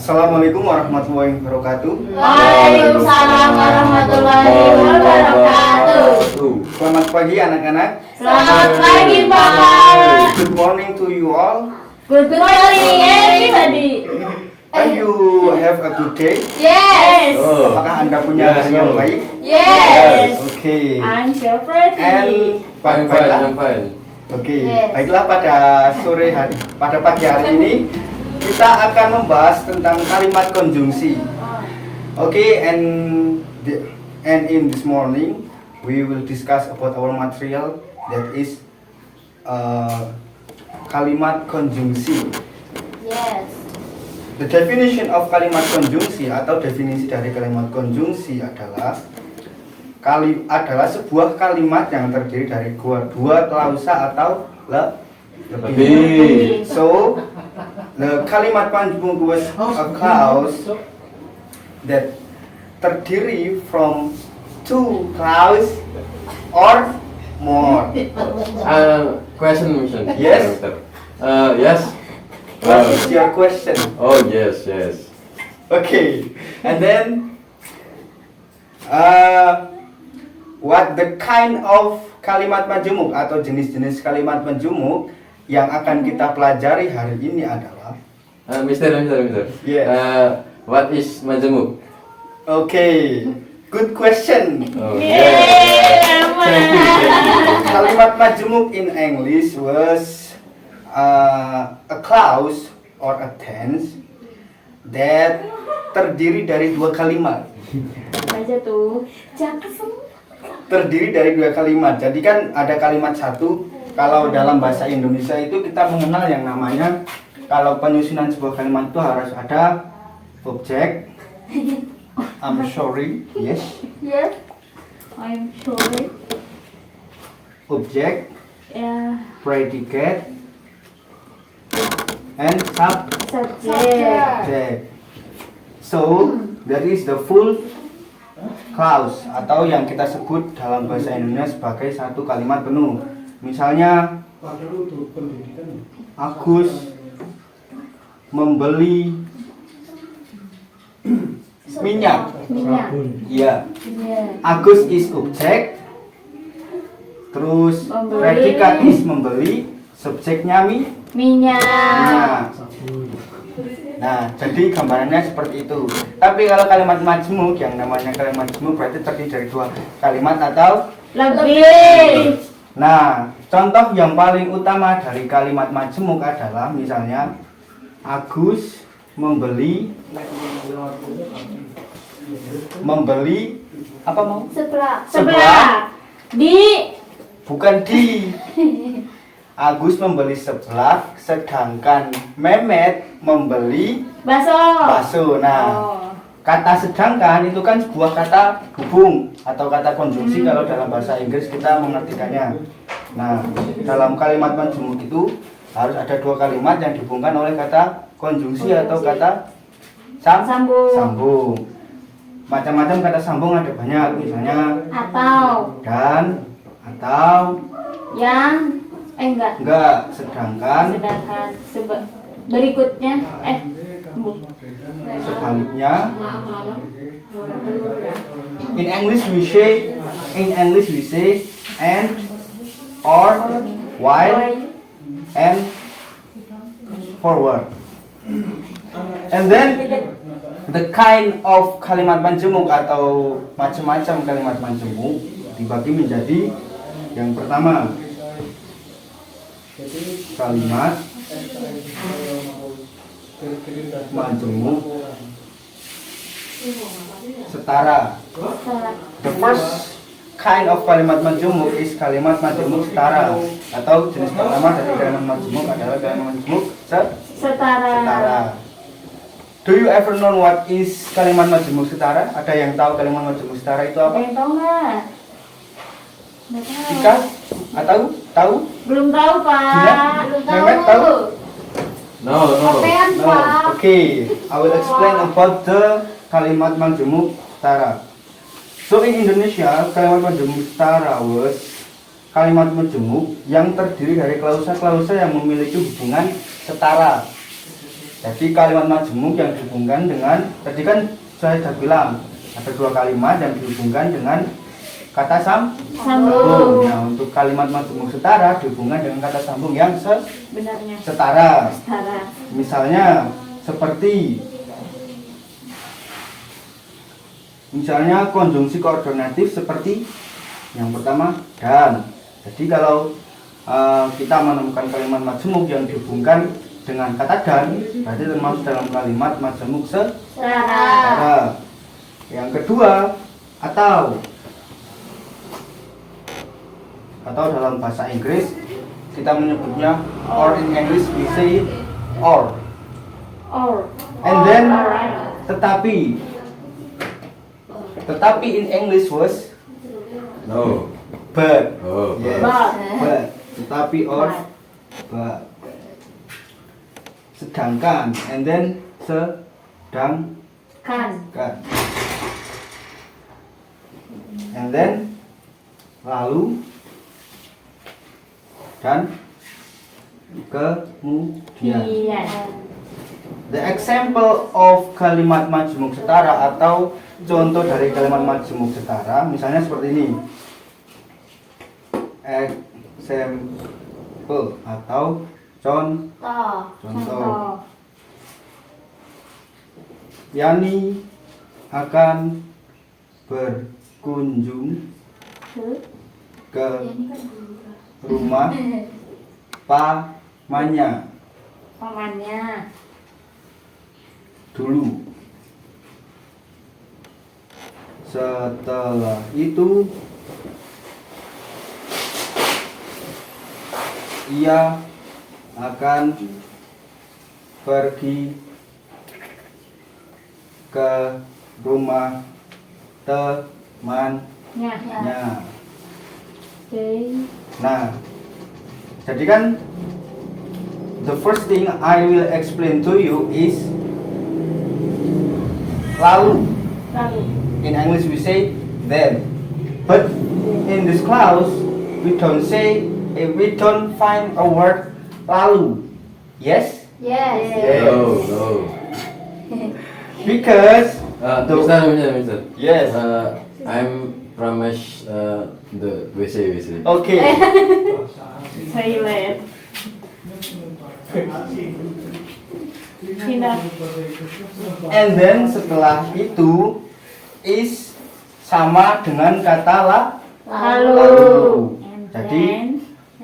Assalamualaikum warahmatullahi wabarakatuh. Waalaikumsalam warahmatullahi wabarakatuh. Selamat pagi anak-anak. Selamat pagi Pak. Good morning to you all. Good morning everybody. And you have a good day? Yes. Apakah Anda punya hari yang baik? Yes. Oke. I'm so pretty. And baiklah. Oke. Yes. Baiklah, pada pagi hari ini kita akan membahas tentang kalimat konjungsi. Okay, and in this morning we will discuss about our material that is kalimat konjungsi. Yes. The definition of kalimat konjungsi atau definisi dari kalimat konjungsi adalah sebuah kalimat yang terdiri dari dua klausa atau lebih. So, the kalimat panjung was a clause that terdiri from two clause or more. Question. Yes. Yes. What is your question? Oh yes. Okay, and then what the kind of kalimat majemuk atau jenis-jenis kalimat majemuk yang akan kita pelajari hari ini adalah Mister. Yeah. What is majemuk? Okay, good question. Oh, Yeah. Kalimat majemuk in English was a clause or a tense that terdiri dari dua kalimat. Baca tuh. Cakep. Terdiri dari dua kalimat. Jadi kan ada kalimat satu. Kalau dalam bahasa Indonesia itu kita mengenal yang namanya, kalau penyusunan sebuah kalimat itu harus ada objek. I'm sorry. Yes. Yes. I'm sorry. Objek, Yeah. predicate, and subject. So that is the full clause atau yang kita sebut dalam bahasa Indonesia sebagai satu kalimat penuh. Misalnya, Agus membeli minyak. Iya. Yeah. Agus is objek. Terus Membeli. predikat is membeli, subjeknya Minyak. Nah, jadi gambarannya seperti itu. Tapi kalau kalimat majemuk, yang namanya kalimat majemuk berarti terdiri dari dua kalimat atau Lebih. Nah, contoh yang paling utama dari kalimat majemuk adalah misalnya Agus membeli apa mau? Sebelah. Bukan di. Agus membeli seblak, sedangkan Mehmet membeli bakso. Nah, kata sedangkan itu kan sebuah kata hubung atau kata konjungsi kalau dalam bahasa Inggris kita mengartikannya. Nah, dalam kalimat majemuk itu harus ada dua kalimat yang dihubungkan oleh kata konjungsi atau kata sambung. Macam-macam kata sambung ada banyak, misalnya Atau. dan, atau, Yang. Enggak. sedangkan, Berikutnya. sebaliknya. In English we say and, or, while, and forward. And then the kind of kalimat majemuk atau macam-macam kalimat majemuk dibagi menjadi yang pertama kalimat majemuk setara. The first kind of kalimat majemuk is kalimat majemuk setara, atau jenis pertama dari kalimat majemuk adalah kalimat majemuk setara. Do you ever know what is kalimat majemuk setara? Ada yang tahu kalimat majemuk setara itu apa? Ada yang tahu nggak? Nggak tahu. Ika? Atau tahu? Belum tahu Pak. Gina? Belum Mehmet tahu. tahu? No. Kepean No. Pak. Okay, I will explain about the kalimat majemuk setara. So in Indonesia, kalimat majemuk setara was kalimat majemuk yang terdiri dari klausa-klausa yang memiliki hubungan setara. Jadi kalimat majemuk yang dihubungkan dengan, tadi kan saya sudah bilang ada dua kalimat yang dihubungkan dengan kata Sambung. Nah, untuk kalimat majemuk setara dihubungkan dengan kata sambung yang Benarnya. setara. Setara. Misalnya konjungsi koordinatif seperti yang pertama dan. Jadi kalau kita menemukan kalimat majemuk yang dihubungkan dengan kata dan, berarti termasuk dalam kalimat majemuk setara. Yang kedua, atau dalam bahasa Inggris kita menyebutnya or. In English we say or. Or. And then Alright. tetapi in English was No. but. Oh. Yes. But. Tetapi or but. Sedangkan, and then sedangkan, and then lalu dan kemudian. The example of kalimat majemuk setara atau contoh dari kalimat majemuk setara misalnya seperti ini. Example atau contoh. Yani akan berkunjung ke rumah pamannya dulu. Setelah itu ia akan pergi ke rumah temannya. Nah, jadi kan the first thing I will explain to you is lalu. In English we say then. But in this clause we don't find a word lalu. Yes? Yes. No. Because Mister. yes. I'm promise the WC. Okay. Toilet. And then setelah itu is sama dengan kata lalu. Jadi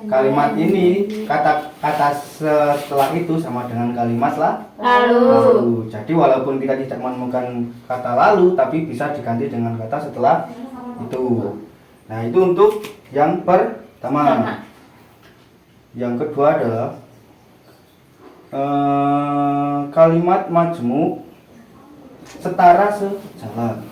kalimat ini kata setelah itu sama dengan kalimat lalu. Jadi walaupun kita tidak menemukan kata lalu, tapi bisa diganti dengan kata setelah itu. Nah, itu untuk yang pertama. Yang kedua adalah kalimat majemuk setara sejalan.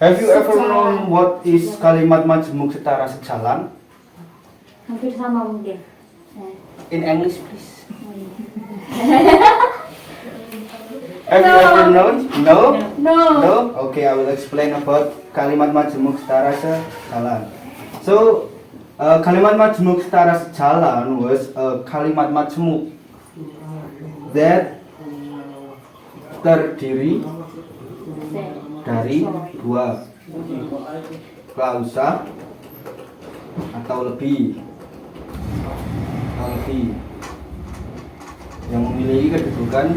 Have you ever known what is kalimat majemuk setara sejalan? Hampir sama mungkin. In English, please. Have you ever known? No? No? Okay, I will explain about kalimat majemuk setara sejalan. So, kalimat majemuk setara sejalan was a kalimat majemuk that terdiri dari dua klausa atau lebih yang memiliki kedudukan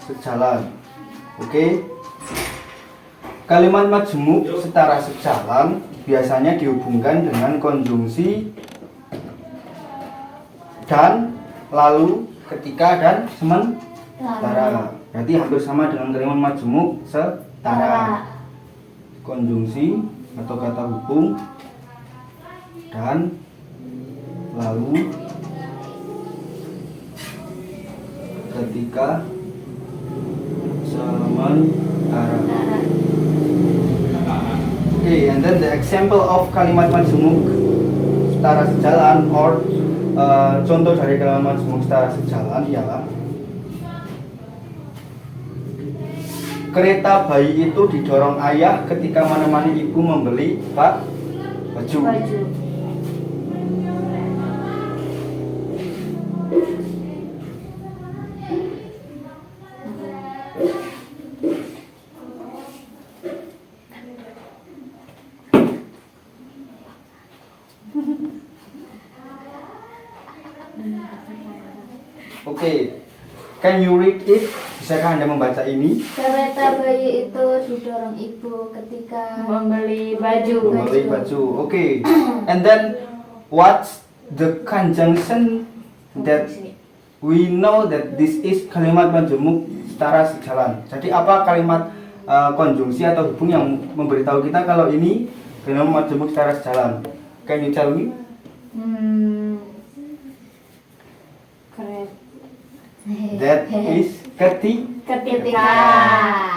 sejalan. Oke. Kalimat majemuk setara sejalan biasanya dihubungkan dengan konjungsi dan lalu, ketika dan sementara. Berarti hampir sama dengan kalimat majemuk setara. Konjungsi atau kata hubung dan lalu, ketika, sementara. Okay, and then the example of kalimat majemuk setara sejalan or contoh dari kalimat majemuk setara sejalan ialah kereta bayi itu didorong ayah ketika menemani ibu membeli baju. Oke, can you read it? Bisakah Anda membaca ini? Kereta bayi itu didorong ibu ketika Membeli baju. Membeli baju. Oke. And then what's the conjunction that we know that this is kalimat majemuk setara sejalan. Jadi apa kalimat konjungsi atau hubung yang memberitahu kita kalau ini kalimat majemuk setara sejalan? Can you tell me? Keren. That is Ketika.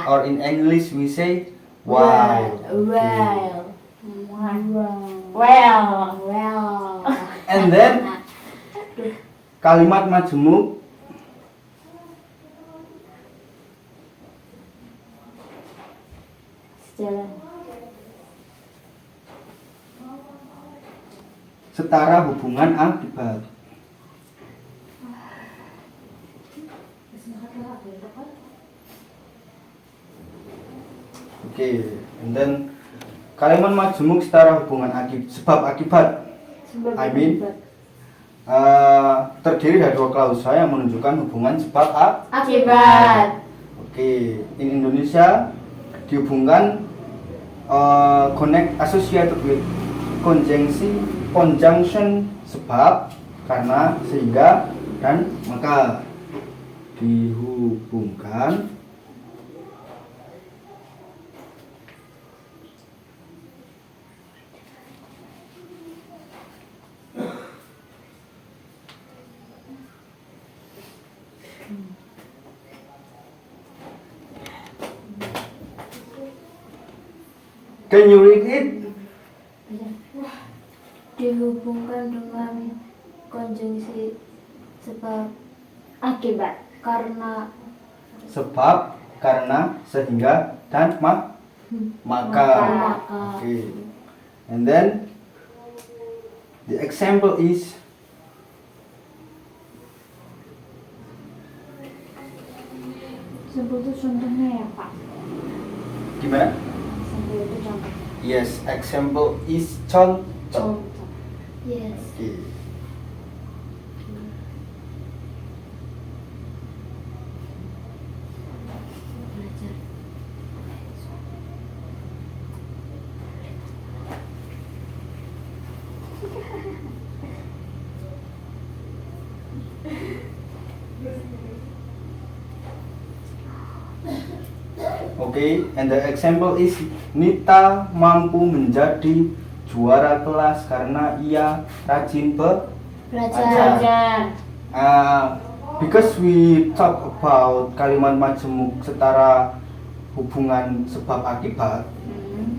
or in English we say while. Well. And then kalimat majemuk Sejalan. setara hubungan akibat. Oke, and then kalimat majemuk setara hubungan sebab akibat. I mean, terdiri dari dua klausa yang menunjukkan hubungan sebab Akibat. Oke, in Indonesia dihubungkan connect associated with conjunction sebab, karena, sehingga, dan maka. Dihubungkan Can you read it? dihubungkan dengan konjungsi sebab Akibat. karena Sebab, karena, sehingga, dan maka. Okay. And then the example is Sebut itu contohnya ya Pak. gimana? Sebut itu contoh. Yes, example is contoh. Contoh. yes Okay. belajar Okay, and the example is Nita mampu menjadi juara kelas karena ia rajin belajar because we talk about kalimat majemuk setara hubungan sebab akibat,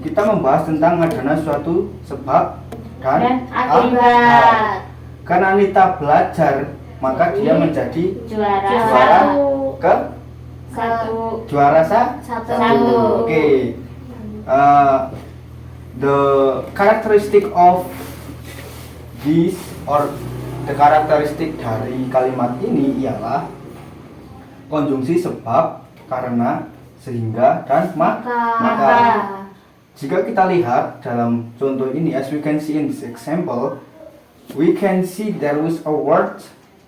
kita membahas tentang adanya suatu sebab dan akibat. Karena Nita belajar, maka dia menjadi Juara. ke juara satu. Okay. The characteristic of this or the characteristic dari kalimat ini ialah konjungsi sebab, karena, sehingga, dan maka. Jika kita lihat dalam contoh ini, as we can see in this example, we can see there was a word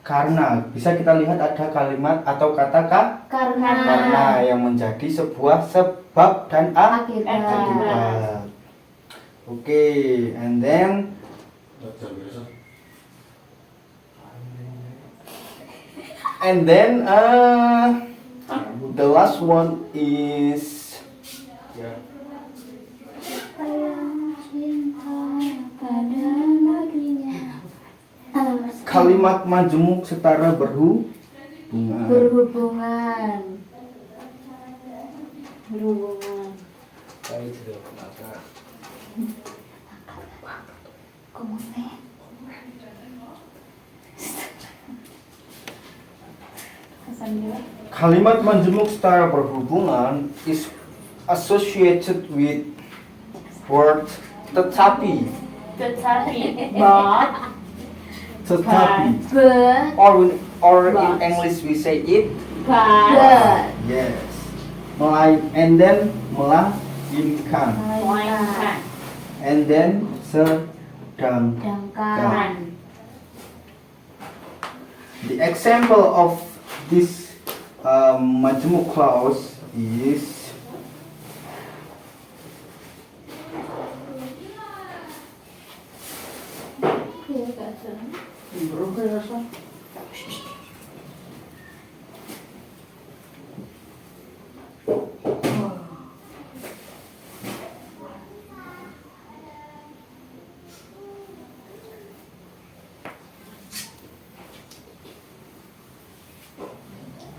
karena. Bisa kita lihat ada kalimat atau kata karena yang menjadi sebuah sebab dan akibat. Oke, and then the last one is kalimat majemuk setara berhubungan. berhubungan Kalimat majemuk secara berhubungan is associated with word tetapi. But. Tetapi. But. Or in But. English we say it. But. Yes. And then melainkan. Melainkan. And then sedangkan. Sedangkan. The example of this majemuk clause is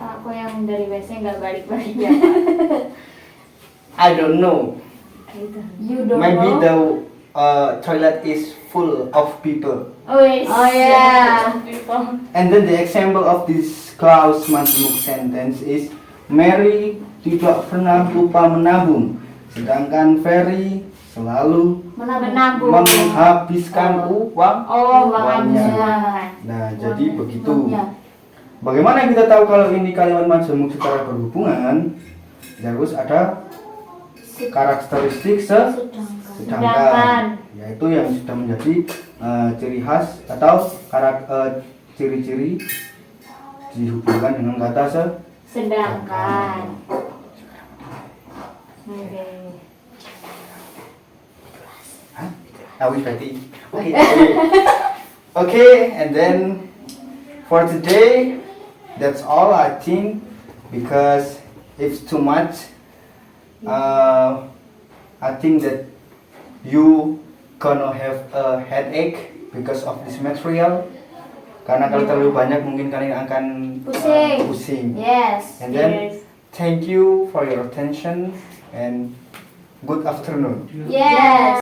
Aku yang dari WC nggak balik-balik ya. I don't know. You don't Maybe know. the toilet is full of people. Oh yes. Oh, yeah. People. And then the example of this clause majemuk sentence is Mary tidak pernah lupa menabung, sedangkan Ferry selalu Menabung. menghabiskan uang. Oh, Uangnya. makanya. Nah, jadi begitu. Uangnya. Bagaimana kita tahu kalau ini kalimat majemuk secara berhubungan? Harus ada karakteristik Sedangkan. sedangkan, yaitu yang sudah menjadi ciri khas atau ciri-ciri dihubungkan dengan kata Sedangkan. Oke. Are we ready? Okay, and then for today, that's all I think, because if too much, I think that you gonna have a headache because of this material. Karena kalau terlalu banyak mungkin kalian akan pusing. Yes. And then Yes. thank you for your attention and good afternoon. Yes.